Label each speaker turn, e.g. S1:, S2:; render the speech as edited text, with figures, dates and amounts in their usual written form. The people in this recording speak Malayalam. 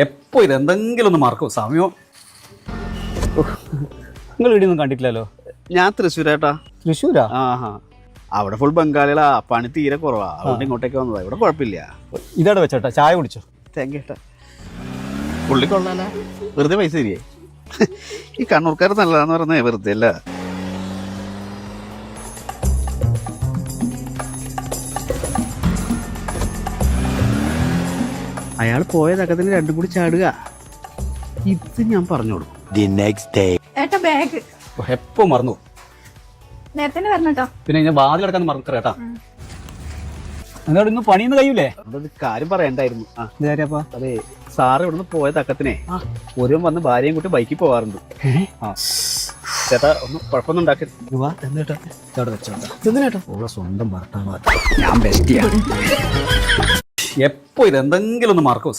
S1: എപ്പോ ഇതെന്തെങ്കിലും ഒന്ന് മറക്കും സമയം. നിങ്ങൾ വീടൊന്നും കണ്ടിട്ടില്ലല്ലോ.
S2: ഞാൻ തൃശ്ശൂരേട്ടാ.
S1: തൃശ്ശൂരാ?
S2: ആഹാ, അവിടെ ഫുൾ ബംഗാളികളാ, പണി തീരെ കുറവാ, അതുകൊണ്ട് ഇങ്ങോട്ടേക്ക് വന്നതാ. ഇവിടെ കുഴപ്പമില്ല.
S1: ഇതവിടെ വെച്ചോട്ടാ, ചായ കുടിച്ചോ.
S2: താങ്ക് യു ഏട്ടാ. പുള്ളി കൊള്ളാല, വെറുതെ പൈസ തരികയെ. ഈ കണ്ണൂർക്കാർ നല്ലതാന്ന് പറഞ്ഞേ വെറുതെ അല്ല. അയാൾ പോയ തക്കത്തിന് രണ്ടും കൂടി ചാടുക. ഇത് ഞാൻ പറഞ്ഞു കൊടുക്കും.
S3: ഏട്ടാ ബാഗ്
S1: എപ്പോ മറന്നു.
S3: നേരത്തെ വരണട്ടോ.
S1: പിന്നെ ഞാൻ വാതിൽ കിടക്കാൻ മറക്കറേട്ടാ. എന്നോട് ഇന്ന് പണിയൊന്നും കഴിയൂലേ?
S2: അതൊരു കാര്യം പറയണ്ടായിരുന്നു. ആ
S1: ഇതാരാപ്പാ?
S2: അതെ, സാറ് ഇവിടുന്ന് പോയ തക്കത്തിനെ ഒരു വന്ന് ഭാര്യയും കൂട്ടി ബൈക്കിൽ പോവാറുണ്ട്. ചേട്ടാ ഒന്ന് കുഴപ്പമൊന്നും ഉണ്ടാക്കരുത്.
S1: വെച്ചോട്ടാ സ്വന്തം ഭർത്താവ്. ഞാൻ ബെസ്റ്റിയാ. എപ്പോ ഇതെന്തെങ്കിലും ഒന്ന് മറക്കും.